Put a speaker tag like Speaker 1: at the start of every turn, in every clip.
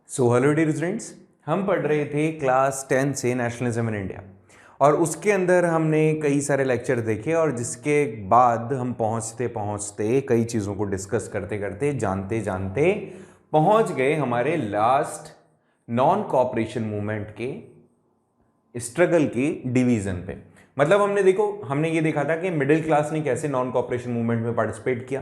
Speaker 1: Hello dear students, हम पढ़ रहे थे क्लास 10 से नेशनलिज्म इन इंडिया और उसके अंदर हमने कई सारे लेक्चर देखे और जिसके बाद हम पहुंचते पहुंचते कई चीज़ों को डिस्कस करते करते जानते जानते पहुंच गए हमारे लास्ट नॉन कॉपरेशन मूवमेंट के स्ट्रगल की डिवीज़न पे। मतलब हमने ये देखा था कि मिडिल क्लास ने कैसे नॉन कॉपरेशन मूवमेंट में पार्टिसिपेट किया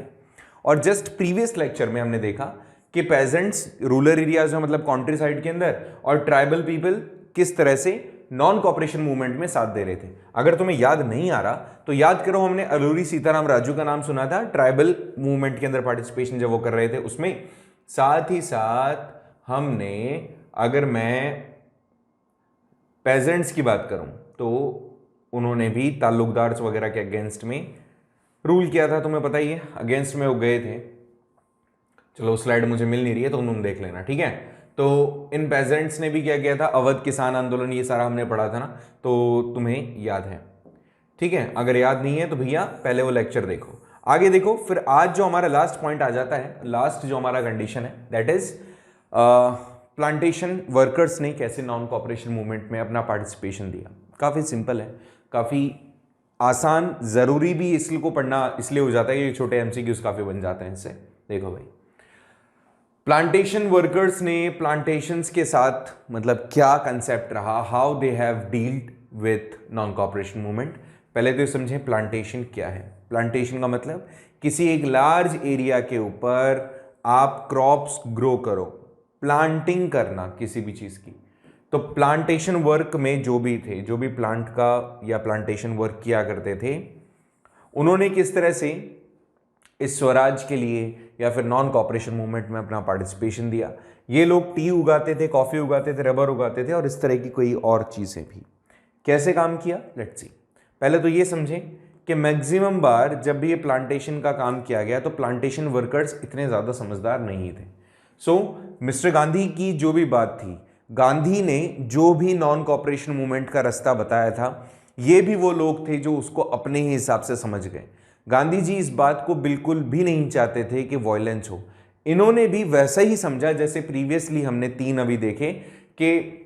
Speaker 1: और जस्ट प्रीवियस लेक्चर में हमने देखा कि पेजेंट्स रूरल एरियाज में मतलब कंट्री साइड के अंदर और ट्राइबल पीपल किस तरह से नॉन कॉपरेशन मूवमेंट में साथ दे रहे थे। अगर तुम्हें याद नहीं आ रहा तो याद करो, हमने अलूरी सीताराम राजू का नाम सुना था ट्राइबल मूवमेंट के अंदर पार्टिसिपेशन जब वो कर रहे थे उसमें। साथ ही साथ हमने, अगर मैं पेजेंट्स की बात करूं तो उन्होंने भी ताल्लुकदार्स वगैरह के अगेंस्ट में रूल किया था, तुम्हें पता ही है, अगेंस्ट में वो गए थे। चलो स्लाइड मुझे मिल नहीं रही है तो तुम देख लेना, ठीक है। तो इन पेजेंट्स ने भी क्या किया था, अवध किसान आंदोलन, ये सारा हमने पढ़ा था ना, तो तुम्हें याद है, ठीक है। अगर याद नहीं है तो भैया पहले वो लेक्चर देखो, आगे देखो। फिर आज जो हमारा लास्ट पॉइंट आ जाता है, लास्ट जो हमारा कंडीशन है दैट इज प्लांटेशन वर्कर्स ने कैसे नॉन कॉपरेशन मूवमेंट में अपना पार्टिसिपेशन दिया। काफ़ी सिंपल है, काफ़ी आसान, ज़रूरी भी इसको पढ़ना इसलिए हो जाता है कि छोटे एमसीक्यूज काफ़ी बन जाते हैं इससे। देखो भाई, प्लांटेशन वर्कर्स ने प्लांटेशंस के साथ मतलब क्या कंसेप्ट रहा, how they have dealt with non cooperation movement. पहले तो ये समझें प्लांटेशन क्या है। प्लांटेशन का मतलब किसी एक लार्ज एरिया के ऊपर आप क्रॉप्स ग्रो करो, प्लांटिंग करना किसी भी चीज़ की। तो प्लांटेशन वर्क में जो भी थे, जो भी प्लांट का या प्लांटेशन वर्क किया करते थे, उन्होंने किस तरह से इस स्वराज के लिए या फिर नॉन कॉपरेशन मूवमेंट में अपना पार्टिसिपेशन दिया। ये लोग टी उगाते थे, कॉफ़ी उगाते थे, रबर उगाते थे और इस तरह की कोई और चीज़ें भी। कैसे काम किया, लेट्स सी। पहले तो ये समझें कि मैक्सिमम बार जब भी ये प्लांटेशन का काम किया गया तो प्लांटेशन वर्कर्स इतने ज़्यादा समझदार नहीं थे। सो मिस्टर गांधी की जो भी बात थी, गांधी ने जो भी नॉन कॉपरेशन मूवमेंट का रास्ता बताया था, ये भी वो लोग थे जो उसको अपने ही हिसाब से समझ गए। गांधी जी इस बात को बिल्कुल भी नहीं चाहते थे कि वॉयलेंस हो। इन्होंने भी वैसा ही समझा जैसे प्रीवियसली हमने 3 अभी देखे कि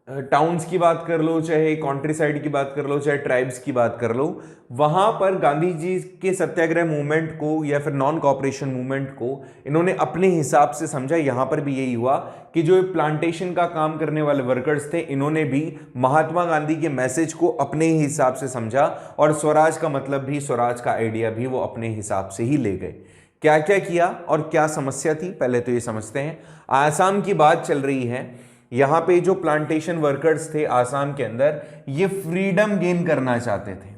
Speaker 1: टाउन्स की बात कर लो, चाहे कंट्री साइड की बात कर लो, चाहे ट्राइब्स की बात कर लो, वहां पर गांधी जी के सत्याग्रह मूवमेंट को या फिर नॉन कॉपरेशन मूवमेंट को इन्होंने अपने हिसाब से समझा। यहां पर भी यही हुआ कि जो प्लांटेशन का काम करने वाले वर्कर्स थे, इन्होंने भी महात्मा गांधी के मैसेज को अपने ही हिसाब से समझा और स्वराज का मतलब भी, स्वराज का आइडिया भी वो अपने हिसाब से ही ले गए। क्या क्या किया और क्या समस्या थी, पहले तो ये समझते हैं। आसाम की बात चल रही है। यहां पे जो प्लांटेशन वर्कर्स थे आसाम के अंदर, ये फ्रीडम गेन करना चाहते थे।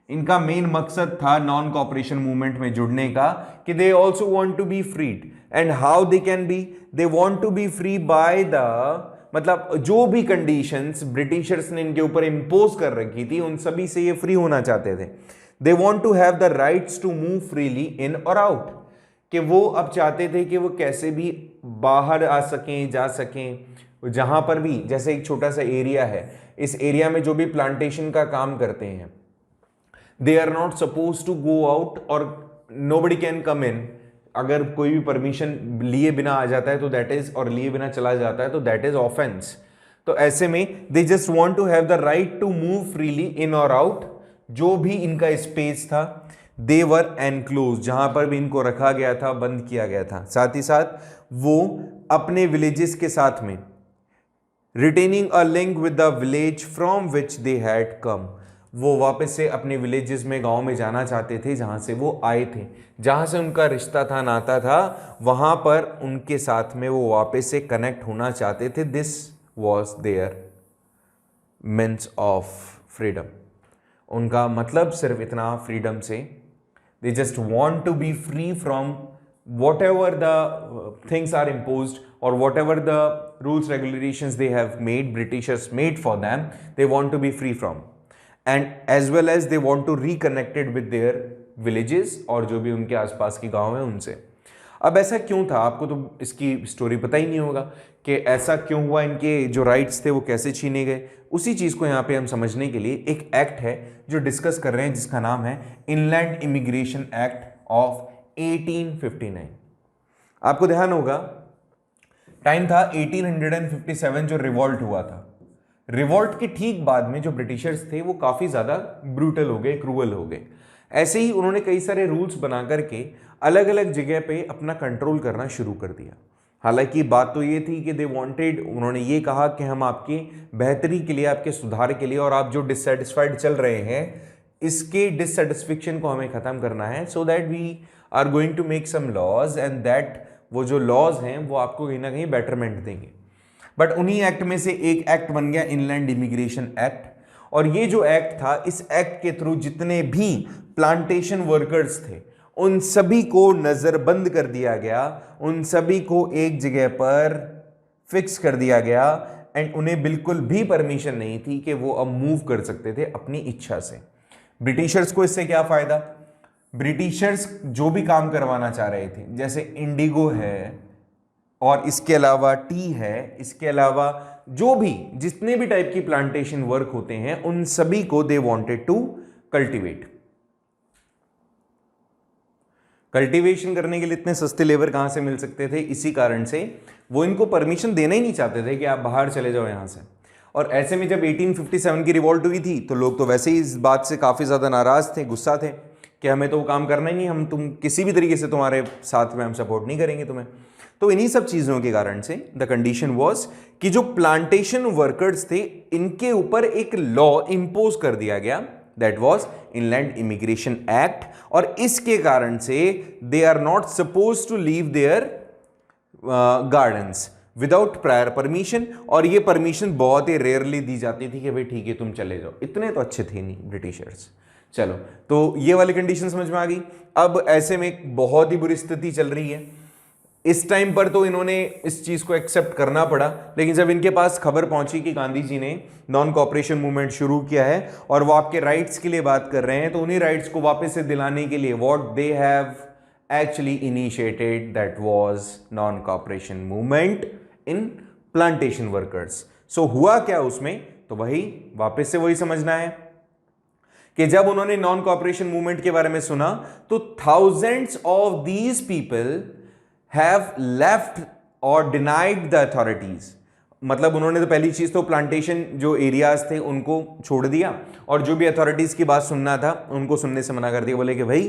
Speaker 1: इनका मेन मकसद था नॉन कॉपरेशन मूवमेंट में जुड़ने का कि they also want to be freed. And how they can be, they want to be free by the, मतलब जो भी कंडीशंस ब्रिटिशर्स ने इनके ऊपर इंपोज कर रखी थी उन सभी से ये फ्री होना चाहते थे। They want to have the rights to move freely in और आउट, कि वो अब चाहते थे कि वो कैसे भी बाहर आ सकें, जा सकें। जहां पर भी, जैसे एक छोटा सा एरिया है, इस एरिया में जो भी प्लांटेशन का काम करते हैं, they are not suppose to go out और नोबडी कैन कम इन। अगर कोई भी परमिशन लिए बिना आ जाता है तो दैट इज, और लिए बिना चला जाता है तो दैट इज ऑफेंस। तो ऐसे में they just want to have the right to move freely in और आउट। जो भी इनका स्पेस था, दे वर एनक्लोज, जहां पर भी इनको रखा गया था, बंद किया गया था। साथ ही साथ वो अपने विलेजेस के साथ में retaining a link with the village from which they had come, वो वापस से अपने विलेजेस में, गांव में जाना चाहते थे जहां से वो आए थे, जहां से उनका रिश्ता था, नाता था, वहां पर उनके साथ में वो वापस से कनेक्ट होना चाहते थे। This was their means of freedom. उनका मतलब सिर्फ इतना फ्रीडम से, they just want to be free from whatever the things are imposed or whatever the rules regulations they have made, Britishers made for them, they want to be free from, and as well as they want to reconnected with their villages और जो भी उनके आसपास के गांव हैं उनसे। अब ऐसा क्यों था, आपको तो इसकी स्टोरी पता ही नहीं होगा कि ऐसा क्यों हुआ, इनके जो राइट्स थे वो कैसे छीने गए। उसी चीज़ को यहाँ पे हम समझने के लिए एक एक्ट है जो डिस्कस कर रहे हैं, जिसका नाम है इनलैंड इमिग्रेशन एक्ट ऑफ 1859। आपको ध्यान होगा टाइम था 1857 जो रिवॉल्ट हुआ था। रिवॉल्ट के ठीक बाद में जो ब्रिटिशर्स थे वो काफी ज्यादा ब्रूटल हो गए, क्रूअल हो गए। ऐसे ही उन्होंने कई सारे रूल्स बना करके अलग अलग जगह पे अपना कंट्रोल करना शुरू कर दिया। हालांकि बात तो ये थी कि दे वांटेड, उन्होंने ये कहा कि हम आपके बेहतरी के लिए, आपके सुधार के लिए, और आप जो डिससेटिस्फाइड चल रहे हैं इसके डिससेटिस्फेक्शन को हमें खत्म करना है, so that we are going to make some laws and that वो जो लॉज हैं वो आपको कहीं ना कहीं बेटरमेंट देंगे। बट उन्हीं एक्ट में से एक एक्ट बन गया इनलैंड इमिग्रेशन एक्ट। और ये जो एक्ट था, इस एक्ट के थ्रू जितने भी प्लांटेशन वर्कर्स थे उन सभी को नजरबंद कर दिया गया, उन सभी को एक जगह पर फिक्स कर दिया गया एंड उन्हें बिल्कुल भी परमिशन नहीं थी कि वो अब मूव कर सकते थे अपनी इच्छा से। ब्रिटिशर्स को इससे क्या फायदा? ब्रिटिशर्स जो भी काम करवाना चाह रहे थे, जैसे इंडिगो है और इसके अलावा टी है, इसके अलावा जो भी जितने भी टाइप की प्लांटेशन वर्क होते हैं उन सभी को they wanted to cultivate. Cultivation करने के लिए इतने सस्ते लेबर कहां से मिल सकते थे? इसी कारण से वो इनको परमिशन देना ही नहीं चाहते थे कि आप बाहर चले जाओ यहां से। और ऐसे में जब 1857 की रिवॉल्ट हुई थी तो लोग तो वैसे ही इस बात से काफी ज्यादा नाराज थे, गुस्सा थे कि हमें तो वो काम करना ही नहीं, हम तुम किसी भी तरीके से तुम्हारे साथ में हम सपोर्ट नहीं करेंगे तुम्हें। तो इन्हीं सब चीजों के कारण से द कंडीशन वाज कि जो प्लांटेशन वर्कर्स थे इनके ऊपर एक लॉ इंपोज कर दिया गया, that was inland immigration act. और इसके कारण से they are not suppose to leave their gardens without prior permission. और ये परमिशन बहुत ही रेयरली दी जाती थी कि भाई ठीक है तुम चले जाओ, इतने तो अच्छे थे नहीं ब्रिटिशर्स। चलो, तो ये वाली कंडीशन समझ में आ गई। अब ऐसे में एक बहुत ही बुरी स्थिति चल रही है। इस टाइम पर तो इन्होंने इस चीज को एक्सेप्ट करना पड़ा, लेकिन जब इनके पास खबर पहुंची कि गांधी जी ने नॉन कॉपरेशन मूवमेंट शुरू किया है और वो आपके राइट्स के लिए बात कर रहे हैं, तो उन्हीं राइट्स को वापस से दिलाने के लिए what they have actually initiated, that was non cooperation movement in plantation workers. So हुआ क्या उसमें? तो वही वापस से वही समझना है कि जब उन्होंने नॉन कॉपरेशन मूवमेंट के बारे में सुना तो thousands of these people have left or denied the authorities। मतलब उन्होंने तो पहली चीज तो प्लांटेशन जो एरियाज थे उनको छोड़ दिया और जो भी अथॉरिटीज की बात सुनना था उनको सुनने से मना कर दिया। बोले कि भाई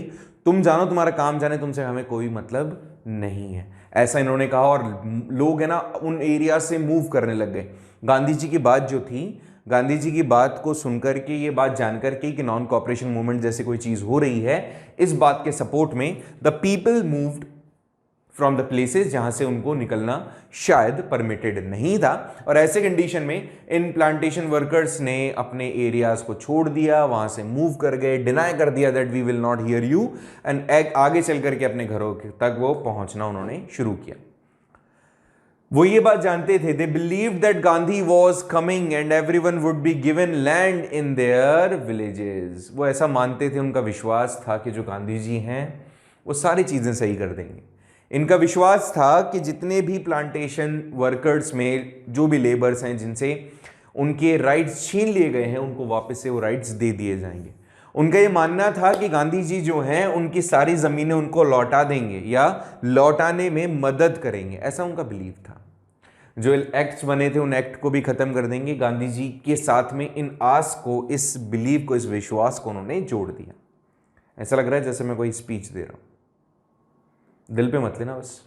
Speaker 1: तुम जानो, तुम्हारा काम जाने, तुमसे हमें कोई मतलब नहीं है, ऐसा इन्होंने कहा। और लोग है ना उन एरिया से मूव करने लग गए। गांधी जी की बात जो थी, गांधी जी की बात को सुनकर के, ये बात जानकर के कि नॉन कॉपरेशन मूवमेंट जैसे कोई चीज हो रही है, इस बात के सपोर्ट में the people moved from the places जहां से उनको निकलना शायद परमिटेड नहीं था। और ऐसे कंडीशन में इन प्लांटेशन वर्कर्स ने अपने एरियाज को छोड़ दिया, वहां से मूव कर गए, डिनाई कर दिया that we will not hear you, and आगे चल करके अपने घरों तक वो पहुंचना उन्होंने शुरू किया। वो ये बात जानते थे, they believe that Gandhi was coming and everyone would be given land in their villages. वो ऐसा मानते थे, उनका विश्वास था कि जो गांधी जी हैं वो सारी चीजें सही कर देंगे। इनका विश्वास था कि जितने भी प्लांटेशन वर्कर्स में जो भी लेबर्स हैं जिनसे उनके राइट्स छीन लिए गए हैं, उनको वापस से वो राइट्स दे दिए जाएंगे। उनका ये मानना था कि गांधी जी जो हैं उनकी सारी जमीनें उनको लौटा देंगे या लौटाने में मदद करेंगे, ऐसा उनका बिलीव था। जो एक्ट्स बने थे उन एक्ट को भी खत्म कर देंगे। गांधी जी के साथ में इन आस को, इस बिलीव को, इस विश्वास को उन्होंने जोड़ दिया। ऐसा लग रहा है जैसे मैं कोई स्पीच दे रहा हूं, दिल पे मत लेना बस।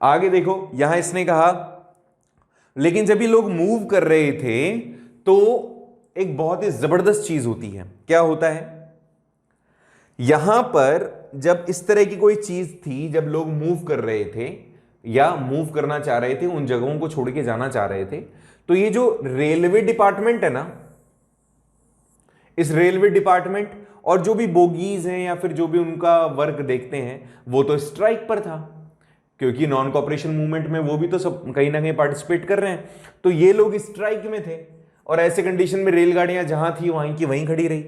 Speaker 1: आगे देखो, यहां इसने कहा लेकिन जब ये लोग मूव कर रहे थे तो एक बहुत ही जबरदस्त चीज होती है। क्या होता है यहां पर? जब इस तरह की कोई चीज थी, जब लोग मूव कर रहे थे या मूव करना चाह रहे थे, उन जगहों को छोड़ के जाना चाह रहे थे, तो ये जो रेलवे डिपार्टमेंट है ना, इस रेलवे डिपार्टमेंट और जो भी बोगीज हैं या फिर जो भी उनका वर्क देखते हैं, वो तो स्ट्राइक पर था, क्योंकि नॉन कॉपरेशन मूवमेंट में वो भी तो सब कहीं ना कहीं पार्टिसिपेट कर रहे हैं। तो ये लोग स्ट्राइक में थे और ऐसे कंडीशन में रेलगाड़ियां जहां थी वहीं की वहीं खड़ी रही।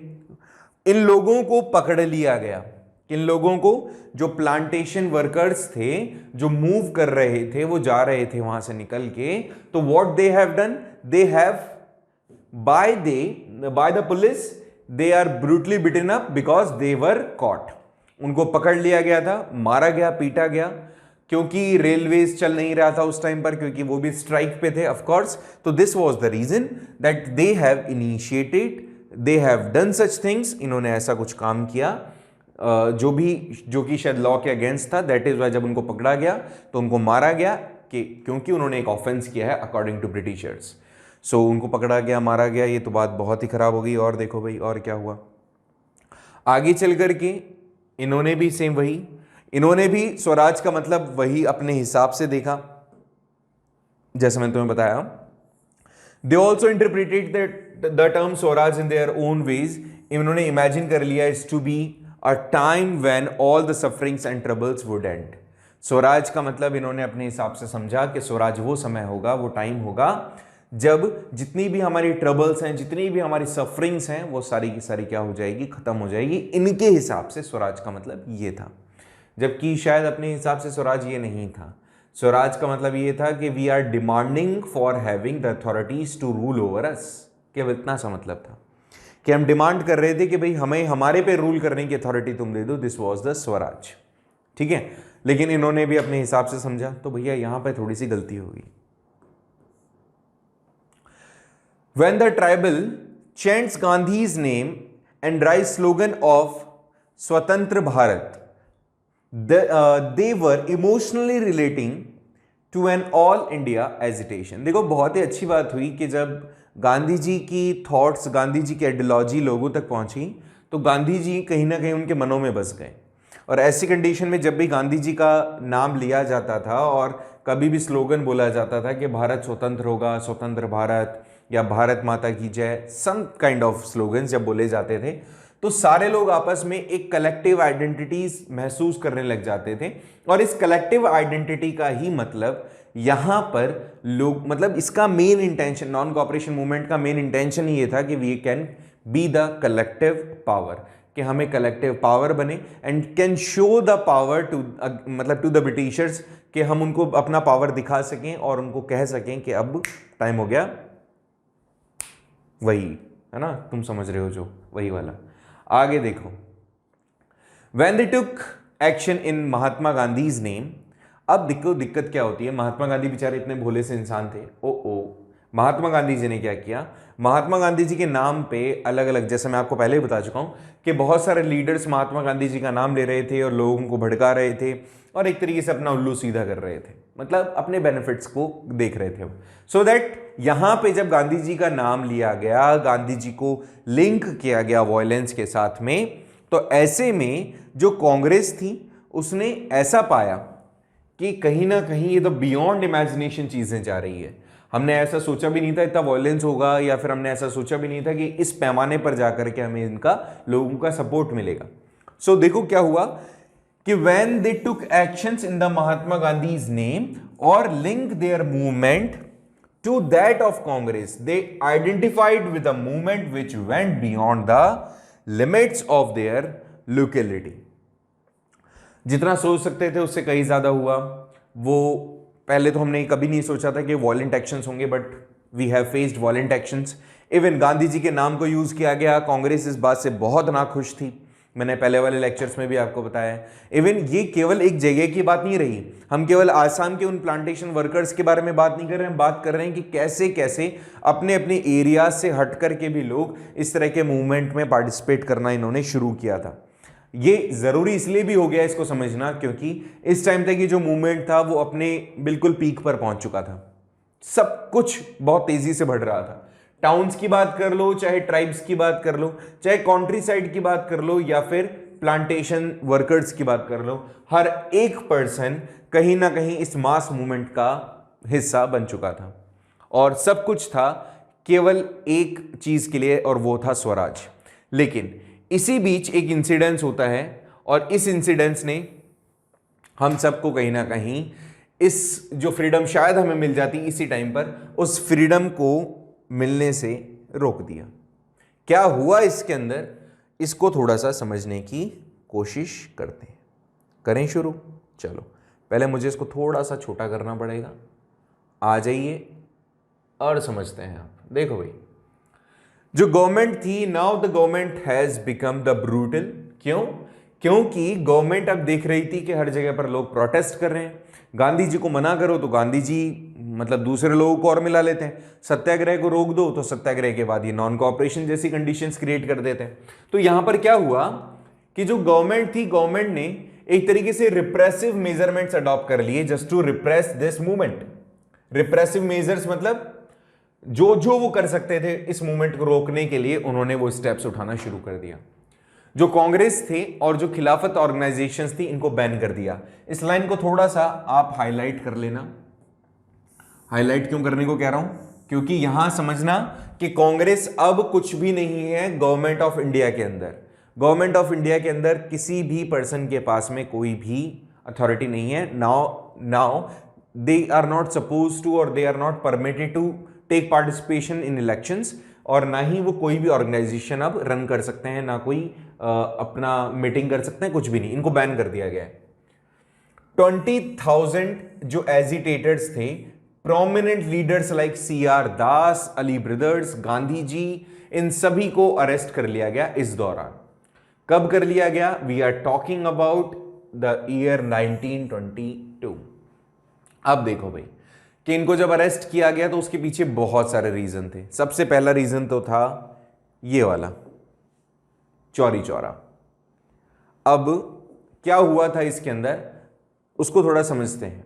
Speaker 1: इन लोगों को पकड़ लिया गया। इन लोगों को, जो प्लांटेशन वर्कर्स थे जो मूव कर रहे थे, वो जा रहे थे वहां से निकल के, तो what they have done, they have by the police they are brutally beaten up because they were caught. उनको पकड़ लिया गया था, मारा गया, पीटा गया। क्योंकि रेलवेज चल नहीं रहा था उस टाइम पर, क्योंकि वो भी स्ट्राइक पे थे ऑफ कोर्स। तो this was the reason that they have initiated, they have done such things, इन्होंने ऐसा कुछ काम किया जो कि शायद लॉ के अगेंस्ट था। दैट इज वाई जब उनको पकड़ा गया तो उनको मारा गया, कि क्योंकि उन्होंने एक ऑफेंस किया है अकॉर्डिंग टू ब्रिटिशर्स। सो उनको पकड़ा गया, मारा गया। ये तो बात बहुत ही खराब हो गई। और देखो भाई और क्या हुआ आगे चल करके, इन्होंने भी सेम वही, इन्होंने भी स्वराज का मतलब वही अपने हिसाब से देखा, जैसे मैंने तुम्हें बताया। They also interpreted the term swaraj in their own ways. इन्होंने इमेजिन कर लिया is to be a time when all the sufferings and troubles would end. Swaraj का मतलब इन्होंने अपने हिसाब से समझा कि स्वराज वो समय होगा, वो टाइम होगा जब जितनी भी हमारी ट्रबल्स हैं, जितनी भी हमारी सफरिंग्स हैं, वो सारी की सारी क्या हो जाएगी, खत्म हो जाएगी। इनके हिसाब से स्वराज का मतलब ये था, जबकि शायद अपने हिसाब से स्वराज ये नहीं था। स्वराज का मतलब ये था कि we are demanding for having the authorities to rule over us. केवल इतना सा मतलब था कि हम डिमांड कर रहे थे कि भाई हमें हमारे पे रूल करने की अथॉरिटी तुम दे दो। दिस वाज द स्वराज, ठीक है। लेकिन इन्होंने भी अपने हिसाब से समझा, तो भैया यहां पे थोड़ी सी गलती होगी। When the tribal chants Gandhi's name and rise slogan of Swatantra Bharat, they were emotionally relating to an all India agitation। देखो बहुत ही अच्छी बात हुई कि जब गांधी जी की थॉट्स, गांधी जी की आइडियोलॉजी लोगों तक पहुंची, तो गांधी जी कहीं ना कहीं उनके मनों में बस गए। और ऐसी कंडीशन में जब भी गांधी जी का नाम लिया जाता था और कभी भी स्लोगन बोला जाता था कि भारत स्वतंत्र होगा, स्वतंत्र भारत, या भारत माता की जय, सम काइंड ऑफ स्लोगन्स जब बोले जाते थे, तो सारे लोग आपस में एक कलेक्टिव आइडेंटिटीज महसूस करने लग जाते थे। और इस कलेक्टिव आइडेंटिटी का ही मतलब यहां पर लोग, मतलब इसका main intention, non cooperation movement का मेन इंटेंशन ही ये था कि we can be the collective power, कि हमें कलेक्टिव पावर बने and can show the power to, मतलब टू द ब्रिटिशर्स, कि हम उनको अपना पावर दिखा सकें और उनको कह सकें कि अब टाइम हो गया। वही है ना, तुम समझ रहे हो जो वही वाला। आगे देखो, When they took action in Mahatma Gandhi's name. अब देखो दिक्कत क्या होती है, महात्मा गांधी बेचारे इतने भोले से इंसान थे। ओ महात्मा गांधी जी ने क्या किया, महात्मा गांधी जी के नाम पे अलग अलग, जैसे मैं आपको पहले ही बता चुका हूं कि बहुत सारे लीडर्स महात्मा गांधी जी का नाम ले रहे थे और लोगों को भड़का रहे थे और एक तरीके से अपना उल्लू सीधा कर रहे थे, मतलब अपने बेनिफिट्स को देख रहे थे। सो दैट यहां पे जब गांधी जी का नाम लिया गया, गांधी जी को लिंक किया गया वायलेंस के साथ में, तो ऐसे में जो कांग्रेस थी उसने ऐसा पाया कि कहीं ना कहीं ये तो बियॉन्ड इमेजिनेशन चीजें जा रही है। हमने ऐसा सोचा भी नहीं था इतना वायलेंस होगा, या फिर हमने ऐसा सोचा भी नहीं था कि इस पैमाने पर जाकर के हमें इनका, लोगों का सपोर्ट मिलेगा। सो देखो क्या हुआ कि when they took actions in the Mahatma Gandhi's name or link their movement to that of Congress, they identified with a movement which went beyond the limits of their locality। जितना सोच सकते थे उससे कहीं ज्यादा हुआ। वो पहले तो हमने कभी नहीं सोचा था कि वॉलेंट एक्शंस होंगे, but we have faced violent actions. Even Gandhi ji के नाम को यूज किया गया। कांग्रेस इस बात से बहुत नाखुश थी, मैंने पहले वाले लेक्चर्स में भी आपको बताया। इवन ये केवल एक जगह की बात नहीं रही, हम केवल आसाम के उन प्लांटेशन वर्कर्स के बारे में बात नहीं कर रहे हैं, बात कर रहे हैं कि कैसे कैसे अपने अपने एरिया से हट करके भी लोग इस तरह के मूवमेंट में पार्टिसिपेट करना इन्होंने शुरू किया था। ये जरूरी इसलिए भी हो गया इसको समझना, क्योंकि इस टाइम तक ये जो मूवमेंट था वो अपने बिल्कुल पीक पर पहुंच चुका था। सब कुछ बहुत तेजी से बढ़ रहा था। टाउन्स की बात कर लो, चाहे ट्राइब्स की बात कर लो, चाहे कंट्री साइड की बात कर लो, या फिर प्लांटेशन वर्कर्स की बात कर लो, हर एक पर्सन कहीं ना कहीं इस मास मूवमेंट का हिस्सा बन चुका था। और सब कुछ था केवल एक चीज के लिए, और वो था स्वराज। लेकिन इसी बीच एक इंसिडेंस होता है, और इस इंसिडेंस ने हम सबको कहीं ना कहीं इस जो फ्रीडम शायद हमें मिल जाती इसी टाइम पर, उस फ्रीडम को मिलने से रोक दिया। क्या हुआ इसके अंदर, इसको थोड़ा सा समझने की कोशिश करते हैं। करें शुरू? चलो पहले मुझे इसको थोड़ा सा छोटा करना पड़ेगा। आ जाइए और समझते हैं। आप देखो भाई, जो गवर्नमेंट थी, now the government has become the brutal. क्यों? क्योंकि गवर्नमेंट अब देख रही थी कि हर जगह पर लोग प्रोटेस्ट कर रहे हैं, गांधी जी को मना करो तो गांधी जी मतलब दूसरे लोगों को और मिला लेते हैं, सत्याग्रह को रोक दो तो सत्याग्रह के बाद ये नॉन कोऑपरेशन जैसी कंडीशंस क्रिएट कर देते हैं। तो यहां पर क्या हुआ कि जो गवर्नमेंट थी, गवर्नमेंट ने एक तरीके से रिप्रेसिव मेजरमेंट्स अडॉप्ट कर लिए just to repress this movement. Repressive measures मतलब जो जो वो कर सकते थे इस मूवमेंट को रोकने के लिए, उन्होंने वो स्टेप्स उठाना शुरू कर दिया। जो कांग्रेस थे और जो खिलाफत ऑर्गेनाइजेशंस थी, इनको बैन कर दिया। इस लाइन को थोड़ा सा आप हाईलाइट कर लेना। हाईलाइट क्यों करने को कह रहा हूं? क्योंकि यहां समझना कि कांग्रेस अब कुछ भी नहीं है गवर्नमेंट ऑफ इंडिया के अंदर। गवर्नमेंट ऑफ इंडिया के अंदर किसी भी पर्सन के पास में कोई भी अथॉरिटी नहीं है। Now they are not suppose to और they are not permitted to take participation in elections, और ना ही वो कोई भी ऑर्गेनाइजेशन अब रन कर सकते हैं, ना कोई अपना मीटिंग कर सकते हैं, कुछ भी नहीं। इनको बैन कर दिया गया है। 20,000 जो एजिटेटर्स थे, प्रोमिनेंट लीडर्स लाइक CR दास, अली ब्रदर्स, गांधी जी, इन सभी को अरेस्ट कर लिया गया इस दौरान। कब कर लिया गया? We are talking about the year 1922। अब देखो भाई कि इनको जब अरेस्ट किया गया तो उसके पीछे बहुत सारे रीजन थे। सबसे पहला रीजन तो था ये वाला, चौरी चौरा। अब क्या हुआ था इसके अंदर, उसको थोड़ा समझते हैं।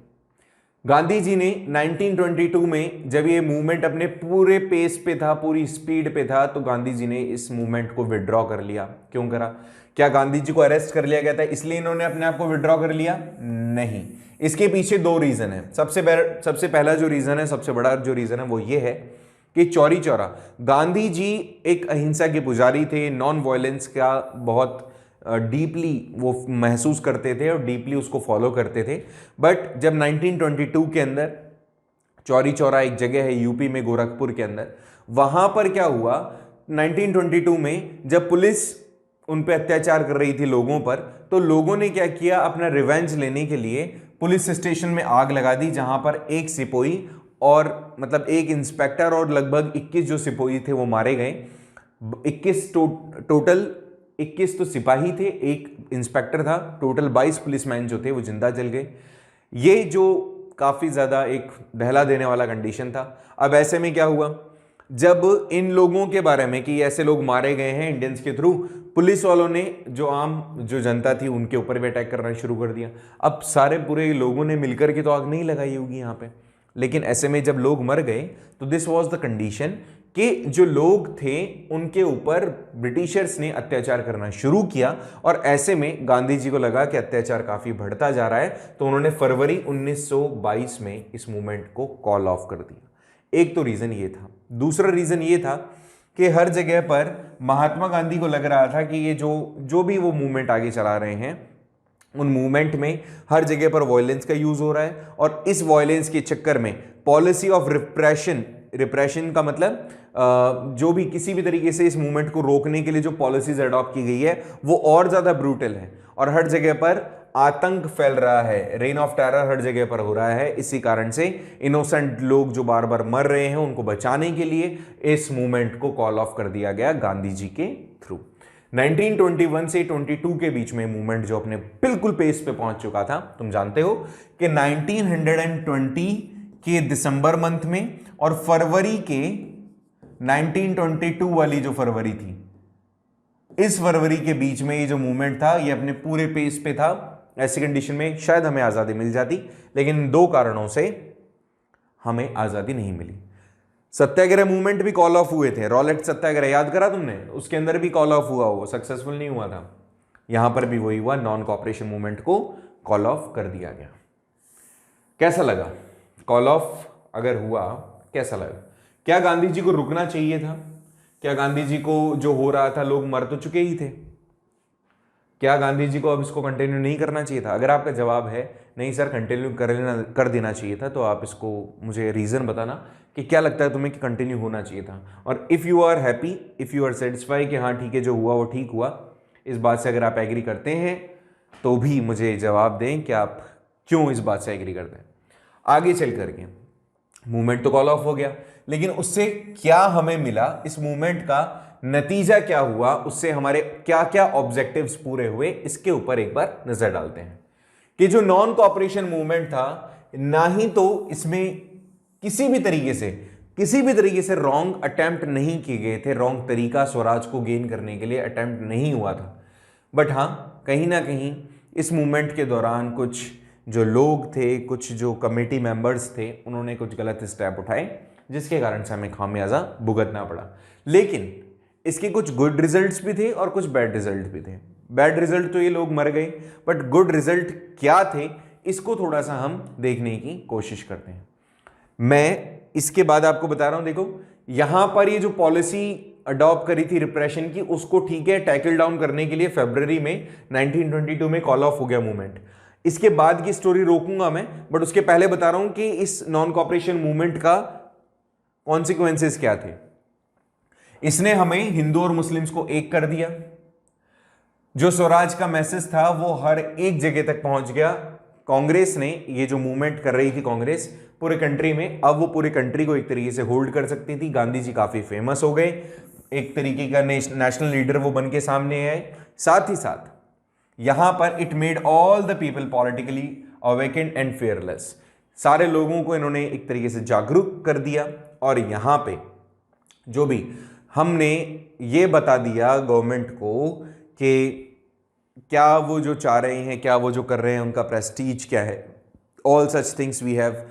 Speaker 1: गांधी जी ने 1922 में जब ये मूवमेंट अपने पूरे पेस पे था, पूरी स्पीड पे था, तो गांधी जी ने इस मूवमेंट को विड्रॉ कर लिया। क्यों करा? क्या गांधी जी को अरेस्ट कर लिया गया था इसलिए इन्होंने अपने आप को विड्रॉ कर लिया? नहीं। इसके पीछे दो रीजन है। सबसे पहला जो रीजन है, सबसे बड़ा जो रीजन है, वो ये है कि चौरी चौरा, गांधी जी एक अहिंसा के पुजारी थे, नॉन वायलेंस का बहुत डीपली वो महसूस करते थे और डीपली उसको फॉलो करते थे। बट जब 1922 के अंदर, चौरी चौरा एक जगह है यूपी में, गोरखपुर के अंदर, वहां पर क्या हुआ 1922 में, जब पुलिस उन पे अत्याचार कर रही थी लोगों पर, तो लोगों ने क्या किया, अपना रिवेंज लेने के लिए पुलिस स्टेशन में आग लगा दी, जहां पर एक सिपाही और मतलब एक इंस्पेक्टर और लगभग 21 जो सिपाही थे वो मारे गए। 21 तो सिपाही थे, एक इंस्पेक्टर था, टोटल 22 पुलिसमैन जो थे वो जिंदा जल गए। ये जो काफी ज्यादा एक दहला देने वाला कंडीशन था। अब ऐसे में क्या हुआ, जब इन लोगों के बारे में कि ऐसे लोग मारे गए हैं इंडियंस के थ्रू, पुलिस वालों ने जो जनता थी उनके ऊपर भी अटैक करना शुरू कर दिया। अब सारे पूरे लोगों ने मिलकर के तो आग नहीं लगाई होगी यहाँ पे, लेकिन ऐसे में जब लोग मर गए तो दिस वाज द कंडीशन कि जो लोग थे उनके ऊपर ब्रिटिशर्स ने अत्याचार करना शुरू किया। और ऐसे में गांधी जी को लगा कि अत्याचार काफी बढ़ता जा रहा है, तो उन्होंने फरवरी 1922 में इस मूवमेंट को कॉल ऑफ कर दिया। एक तो रीजन ये था। दूसरा रीजन ये था कि हर जगह पर महात्मा गांधी को लग रहा था कि ये जो भी वो मूवमेंट आगे चला रहे हैं, उन मूवमेंट में हर जगह पर वायलेंस का यूज हो रहा है, और इस वायलेंस के चक्कर में पॉलिसी ऑफ रिप्रेशन का मतलब जो भी किसी भी तरीके से इस मूवमेंट को रोकने के लिए जो पॉलिसीज अडॉप्ट की गई है वो और ज्यादा ब्रूटल है, और हर जगह पर आतंक फैल रहा है, रेन ऑफ टेरर हर जगह पर हो रहा है। इसी कारण से इनोसेंट लोग जो बार बार मर रहे हैं उनको बचाने के लिए इस मूवमेंट को कॉल ऑफ कर दिया गया गांधी जी के थ्रू। 1921 से 22 के बीच में मूवमेंट जो अपने बिल्कुल पेस पे पहुंच चुका था। तुम जानते हो कि 1920 के दिसंबर मंथ में और फरवरी के 1922 वाली जो फरवरी थी, इस फरवरी के बीच में ये जो मूवमेंट था ये अपने पूरे पेस पे था। ऐसी कंडीशन में शायद हमें आजादी मिल जाती, लेकिन दो कारणों से हमें आजादी नहीं मिली। सत्याग्रह मूवमेंट भी कॉल ऑफ हुए थे, रॉलेट सत्याग्रह याद करा तुमने, उसके अंदर भी कॉल ऑफ हुआ, वो सक्सेसफुल नहीं हुआ था। यहां पर भी वही हुआ, नॉन कॉपरेशन मूवमेंट को कॉल ऑफ कर दिया गया। कैसा लगा? कॉल ऑफ अगर हुआ कैसा लगा? क्या गांधी जी को रुकना चाहिए था? क्या गांधी जी को जो हो रहा था, लोग मर तो चुके ही थे, क्या गांधी जी को अब इसको कंटिन्यू नहीं करना चाहिए था? अगर आपका जवाब है नहीं सर कंटिन्यू कर देना चाहिए था, तो आप इसको मुझे रीजन बताना कि क्या लगता है तुम्हें कि कंटिन्यू होना चाहिए था। और if you are happy, if you are satisfy कि हाँ ठीक है जो हुआ वो ठीक हुआ, इस बात से अगर आप एग्री करते हैं तो भी मुझे जवाब दें कि आप क्यों इस बात से एग्री करते हैं। आगे चल करके मूवमेंट तो कॉल ऑफ हो गया, लेकिन उससे क्या हमें मिला, इस मूवमेंट का नतीजा क्या हुआ, उससे हमारे क्या क्या ऑब्जेक्टिव्स पूरे हुए, इसके ऊपर एक बार नजर डालते हैं कि जो नॉन कोऑपरेशन मूवमेंट था, ना ही तो इसमें किसी भी तरीके से रॉन्ग अटेम्प्ट नहीं किए गए थे, रॉन्ग तरीका स्वराज को गेन करने के लिए अटेम्प्ट नहीं हुआ था, बट हाँ कहीं ना कहीं इस मूवमेंट के दौरान कुछ जो लोग थे, कुछ जो कमेटी मेंबर्स थे, उन्होंने कुछ गलत स्टेप उठाए जिसके कारण से हमें खामियाजा भुगतना पड़ा। लेकिन इसके कुछ गुड रिजल्ट्स भी थे और कुछ बैड रिजल्ट भी थे। बैड रिजल्ट तो ये लोग मर गए, बट गुड रिजल्ट क्या थे इसको थोड़ा सा हम देखने की कोशिश करते हैं। मैं इसके बाद आपको बता रहा हूं, देखो यहां पर ये जो पॉलिसी अडॉप्ट करी थी रिप्रेशन की, उसको ठीक है टैकल डाउन करने के लिए फरवरी में 1922 में कॉल ऑफ हो गया मूवमेंट। इसके बाद की स्टोरी रोकूंगा मैं, बट उसके पहले बता रहा हूं कि इस नॉन कॉपरेशन मूवमेंट का कॉन्सिक्वेंसेस क्या थे। इसने हमें हिंदू और मुस्लिम्स को एक कर दिया। जो स्वराज का मैसेज था वो हर एक जगह तक पहुंच गया। कांग्रेस ने, ये जो मूवमेंट कर रही थी कांग्रेस पूरे कंट्री में, अब वो पूरे कंट्री को एक तरीके से होल्ड कर सकती थी। गांधी जी काफी फेमस हो गए, एक तरीके का नेशनल लीडर वो बन के सामने आए। साथ ही साथ यहां पर it made all the people politically awakened and fearless. सारे लोगों को इन्होंने एक तरीके से जागरूक कर दिया, और यहां पे जो भी हमने ये बता दिया गवर्नमेंट को कि क्या वो जो चाह रहे हैं, क्या वो जो कर रहे हैं, उनका प्रेस्टीज क्या है। All such things we have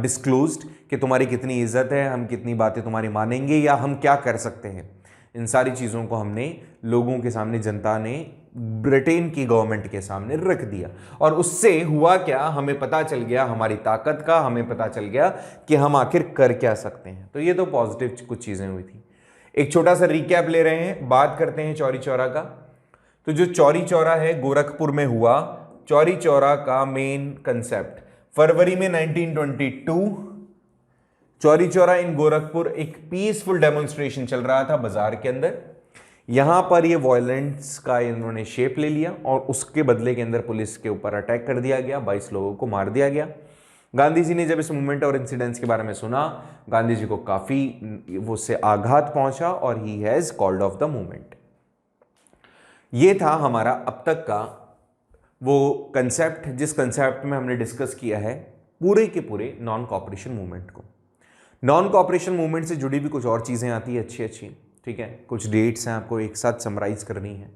Speaker 1: disclosed कि तुम्हारी कितनी इज्जत है, हम कितनी बातें तुम्हारी मानेंगे, या हम क्या कर सकते हैं। इन सारी चीज़ों को हमने लोगों के सामने, जनता ने ब्रिटेन की गवर्नमेंट के सामने रख दिया। और उससे हुआ क्या, हमें पता चल गया हमारी ताकत का, हमें पता चल गया कि हम आखिर कर क्या सकते हैं। तो ये तो पॉजिटिव कुछ चीज़ें हुई थी। एक छोटा सा रिकैप ले रहे हैं, बात करते हैं चौरी चौरा का। तो जो चौरी चौरा है गोरखपुर में हुआ। चौरी चौरा का मेन कंसेप्ट फरवरी में 1922 चौरी चौरा इन गोरखपुर एक पीसफुल डेमोन्स्ट्रेशन चल रहा था बाजार के अंदर। यहां पर ये वायलेंस का इन्होंने शेप ले लिया और उसके बदले के अंदर पुलिस के ऊपर अटैक कर दिया गया, 22 लोगों को मार दिया गया। गांधी जी ने जब इस मूवमेंट और इंसिडेंट्स के बारे में सुना, गांधी जी को काफी उससे आघात पहुंचा और he has called off the movement. ये था हमारा अब तक का वो कंसेप्ट, जिस कंसेप्ट में हमने डिस्कस किया है पूरे के पूरे नॉन कॉपरेशन मूवमेंट को। नॉन कॉपरेशन मूवमेंट से जुड़ी भी कुछ और चीज़ें आती है अच्छी अच्छी, ठीक है। कुछ डेट्स हैं, आपको एक साथ समराइज करनी है,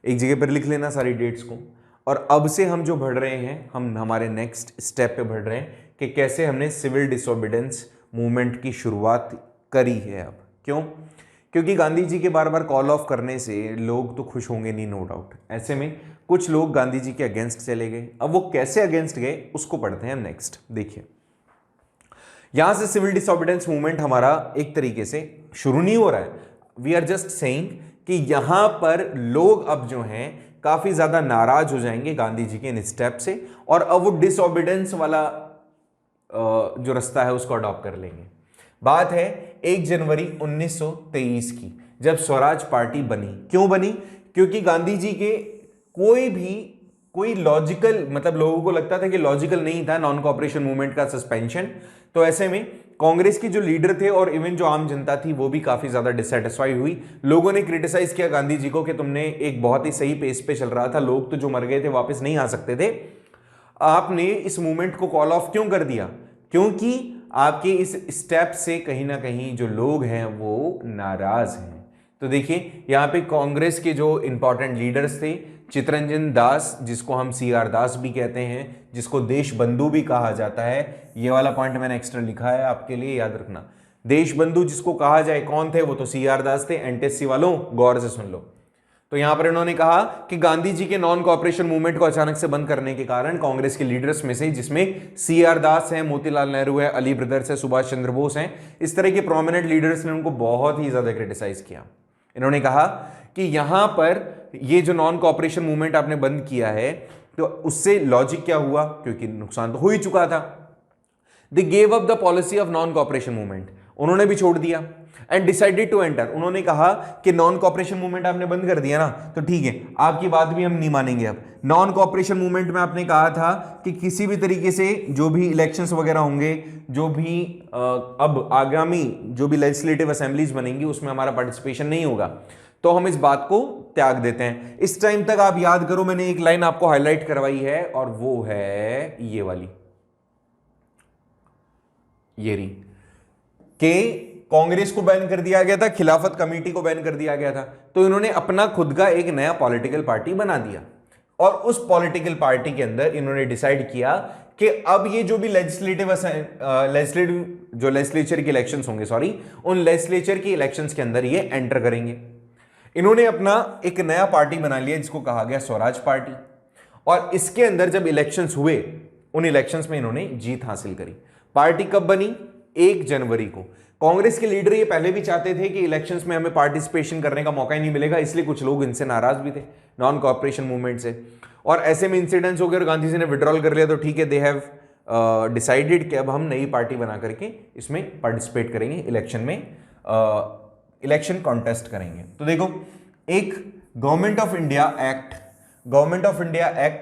Speaker 1: एक जगह पर लिख लेना सारी डेट्स को। और अब से हम जो बढ़ रहे हैं, हम हमारे नेक्स्ट स्टेप पे बढ़ रहे हैं कि कैसे हमने सिविल डिसोबीडेंस मूवमेंट की शुरुआत करी है। अब क्यों? क्योंकि गांधी जी के बार बार कॉल ऑफ करने से लोग तो खुश होंगे नहीं, नो डाउट। ऐसे में कुछ लोग गांधी जी के अगेंस्ट चले गए। अब वो कैसे अगेंस्ट गए उसको पढ़ते हैं हम नेक्स्ट। देखिए, यहां से सिविल डिसोबीडेंस मूवमेंट हमारा एक तरीके से शुरू नहीं हो रहा है। वी आर जस्ट सेइंग कि यहां पर लोग अब जो हैं काफी ज्यादा नाराज हो जाएंगे गांधी जी के इन स्टेप से, और अब वो डिसोबीडेंस वाला जो रास्ता है उसको अडॉप्ट कर लेंगे। बात है 1 जनवरी 1923 की, जब स्वराज पार्टी बनी। क्यों बनी? क्योंकि गांधी जी के कोई लॉजिकल, मतलब लोगों को लगता था कि लॉजिकल नहीं था नॉन कॉपरेशन मूवमेंट का सस्पेंशन। तो ऐसे में कांग्रेस के जो लीडर थे और इवन जो आम जनता थी वो भी काफी ज्यादा डिससेटिस्फाई हुई। लोगों ने क्रिटिसाइज किया गांधी जी को कि तुमने एक बहुत ही सही पेस पे चल रहा था, लोग तो जो मर गए थे वापस नहीं आ सकते थे, आपने इस मूवमेंट को कॉल ऑफ क्यों कर दिया? क्योंकि आपके इस स्टेप से कहीं ना कहीं जो लोग हैं वो नाराज हैं। तो देखिए, यहाँ पे कांग्रेस के जो इंपॉर्टेंट लीडर्स थे, चित्तरंजन दास, जिसको हम CR दास भी कहते हैं, जिसको देश बंधु भी कहा जाता है, ये वाला पॉइंट मैंने एक्स्ट्रा लिखा है आपके लिए, याद रखना। देश बंधु जिसको कहा जाए, कौन थे वो? तो CR दास थे। एनटीएससी वालों गौर से सुन लो। तो यहां पर इन्होंने कहा कि गांधी जी के नॉन कॉपरेशन मूवमेंट को अचानक से बंद करने के कारण कांग्रेस के लीडर्स में से, जिसमें CR दास हैं, मोतीलाल नेहरू है, अली ब्रदर्स है, सुभाष चंद्र बोस हैं, इस तरह के प्रोमिनेंट लीडर्स ने उनको बहुत ही ज्यादा क्रिटिसाइज किया। इन्होंने कहा कि यहां पर ये जो नॉन कॉपरेशन मूवमेंट आपने बंद किया है, तो उससे लॉजिक क्या हुआ? क्योंकि नुकसान तो हो ही चुका था। They gave up the policy of non cooperation movement. उन्होंने भी छोड़ दिया एंड डिसाइडेड टू एंटर। उन्होंने कहा कि नॉन कॉपरेशन मूवमेंट आपने बंद कर दिया ना, तो ठीक है, आपकी बात भी हम नहीं मानेंगे। अब नॉन कॉपरेशन मूवमेंट में आपने कहा था कि किसी भी तरीके से जो भी इलेक्शंस वगैरह होंगे, जो भी अब आगामी जो भी लेजिस्लेटिव असेंबलीज बनेंगी उसमें हमारा पार्टिसिपेशन नहीं होगा, तो हम इस बात को त्याग देते हैं। इस टाइम तक आप याद करो, मैंने एक लाइन आपको हाईलाइट करवाई है और वो है ये वाली, ये रही कि कांग्रेस को बैन कर दिया गया था, खिलाफत कमेटी को बैन कर दिया गया था, तो इन्होंने अपना खुद का एक नया पॉलिटिकल पार्टी बना दिया और उस पॉलिटिकल पार्टी के अंदर इन्होंने डिसाइड किया कि अब ये जो भी लेजिस्लेचर के इलेक्शंस होंगे, उन लेजिस्लेचर के इलेक्शंस के अंदर ये एंटर करेंगे। इन्होंने अपना एक नया पार्टी बना लिया जिसको कहा गया स्वराज पार्टी, और इसके अंदर जब इलेक्शंस हुए उन इलेक्शंस में इन्होंने जीत हासिल करी। पार्टी कब बनी? 1 जनवरी को। कांग्रेस के लीडर ये पहले भी चाहते थे कि इलेक्शंस में हमें पार्टिसिपेशन करने का मौका ही नहीं मिलेगा, इसलिए कुछ लोग इनसे नाराज भी थे, नॉन कॉपरेशन मूवमेंट से, और ऐसे में इंसिडेंट्स हो गए और गांधी जी ने विड्रॉल कर लिया। तो ठीक है, दे हैव डिसाइडेड कि अब हम नई पार्टी बना करके इसमें पार्टिसिपेट करेंगे, इलेक्शन में इलेक्शन कॉन्टेस्ट करेंगे। तो देखो, एक गवर्नमेंट ऑफ इंडिया एक्ट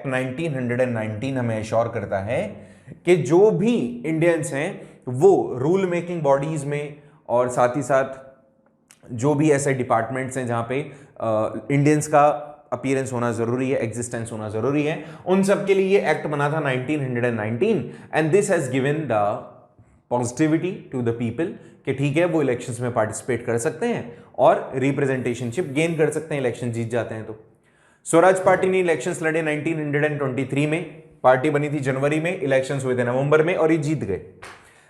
Speaker 1: 1919 हमें एश्योर करता है कि जो भी इंडियंस हैं वो रूल मेकिंग बॉडीज में, और साथ ही साथ जो भी ऐसे डिपार्टमेंट्स हैं जहां पे इंडियंस का अपीयरेंस होना जरूरी है, एग्जिस्टेंस होना जरूरी है, उन सब के लिए ये एक्ट बना था 1919, and this has given the positivity to the people कि ठीक है, वो इलेक्शंस में पार्टिसिपेट कर सकते हैं और रिप्रेजेंटेशनशिप गेन कर सकते हैं, इलेक्शन जीत जाते हैं। तो स्वराज पार्टी ने इलेक्शंस लड़े 1923 में, पार्टी बनी थी जनवरी में, इलेक्शंस हुए थे नवंबर में और ये जीत गए।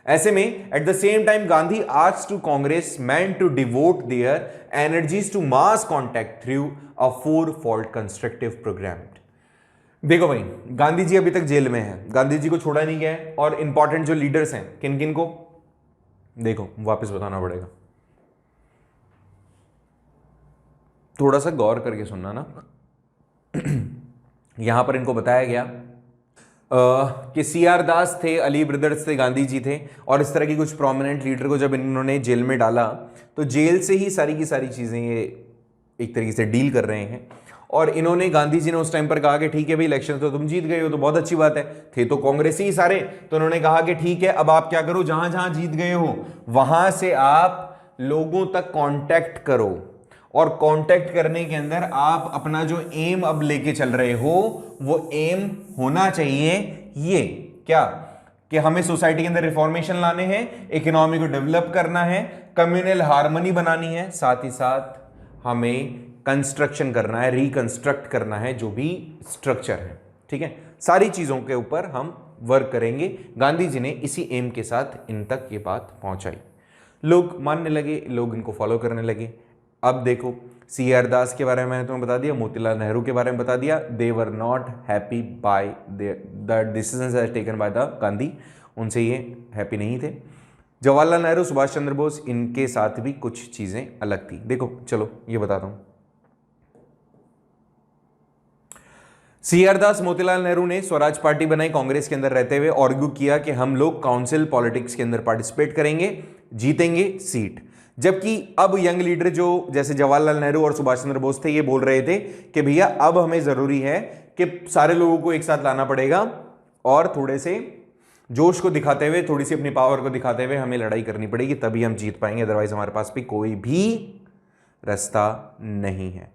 Speaker 1: ऐसे में at the same time Gandhi asked to Congress man to devote their energies to mass contact through a 4-fold constructive programme. देखो भाई, गांधी जी अभी तक जेल में हैं, गांधी जी को छोड़ा नहीं गया है, और इंपॉर्टेंट जो लीडर्स हैं किन किन को, देखो वापस बताना पड़ेगा, थोड़ा सा गौर करके सुनना ना। यहां पर इनको बताया गया कि सीआर दास थे, अली ब्रदर्स थे, गांधी जी थे, और इस तरह की कुछ प्रोमिनेंट लीडर को जब इन्होंने जेल में डाला तो जेल से ही सारी की सारी चीजें ये एक तरीके से डील कर रहे हैं। और इन्होंने, गांधी जी ने उस टाइम पर कहा कि ठीक है भाई, इलेक्शन तो तुम जीत गए हो तो बहुत अच्छी बात है, थे तो कांग्रेसी ही सारे, तो उन्होंने कहा कि ठीक है, अब आप क्या करो, जहां जहां जीत गए हो वहां से आप लोगों तक कांटेक्ट करो, और कांटेक्ट करने के अंदर आप अपना जो एम अब लेके चल रहे हो वो एम होना चाहिए ये क्या, कि हमें सोसाइटी के अंदर रिफॉर्मेशन लाने हैं, इकोनॉमी को डेवलप करना है, कम्युनल हार्मनी बनानी है, साथ ही साथ हमें कंस्ट्रक्शन करना है, रिकंस्ट्रक्ट करना है जो भी स्ट्रक्चर है। ठीक है, सारी चीजों के ऊपर हम वर्क करेंगे। गांधी जी ने इसी एम के साथ इन तक ये बात पहुंचाई, लोग मानने लगे, लोग इनको फॉलो करने लगे। अब देखो, सीआर दास के बारे में मैंने तुम्हें बता दिया, मोतीलाल नेहरू के बारे में बता दिया, they were not happy by the decisions taken by the Gandhi, उनसे ये हैप्पी नहीं थे। जवाहरलाल नेहरू, सुभाष चंद्र बोस, इनके साथ भी कुछ चीजें अलग थी। देखो चलो ये बताता हूं। सीआर दास, मोतीलाल नेहरू ने स्वराज पार्टी बनाई कांग्रेस के अंदर रहते हुए, आर्ग्यू किया कि हम लोग काउंसिल पॉलिटिक्स के अंदर पार्टिसिपेट करेंगे, जीतेंगे सीट। जबकि अब यंग लीडर जो जैसे जवाहरलाल नेहरू और सुभाष चंद्र बोस थे, ये बोल रहे थे कि भैया अब हमें जरूरी है कि सारे लोगों को एक साथ लाना पड़ेगा और थोड़े से जोश को दिखाते हुए, थोड़ी सी अपनी पावर को दिखाते हुए हमें लड़ाई करनी पड़ेगी, तभी हम जीत पाएंगे, अदरवाइज हमारे पास भी कोई भी रास्ता नहीं है।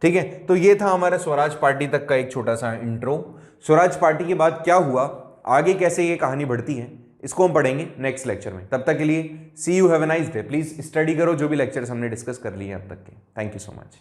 Speaker 1: ठीक है, तो ये था हमारा स्वराज पार्टी तक का एक छोटा सा इंट्रो। स्वराज पार्टी के बाद क्या हुआ, आगे कैसे ये कहानी बढ़ती है, इसको हम पढ़ेंगे नेक्स्ट लेक्चर में। तब तक के लिए see you, have a nice day. Please study करो जो भी लेक्चर्स हमने डिस्कस कर लिए हैं अब तक के। Thank you so much.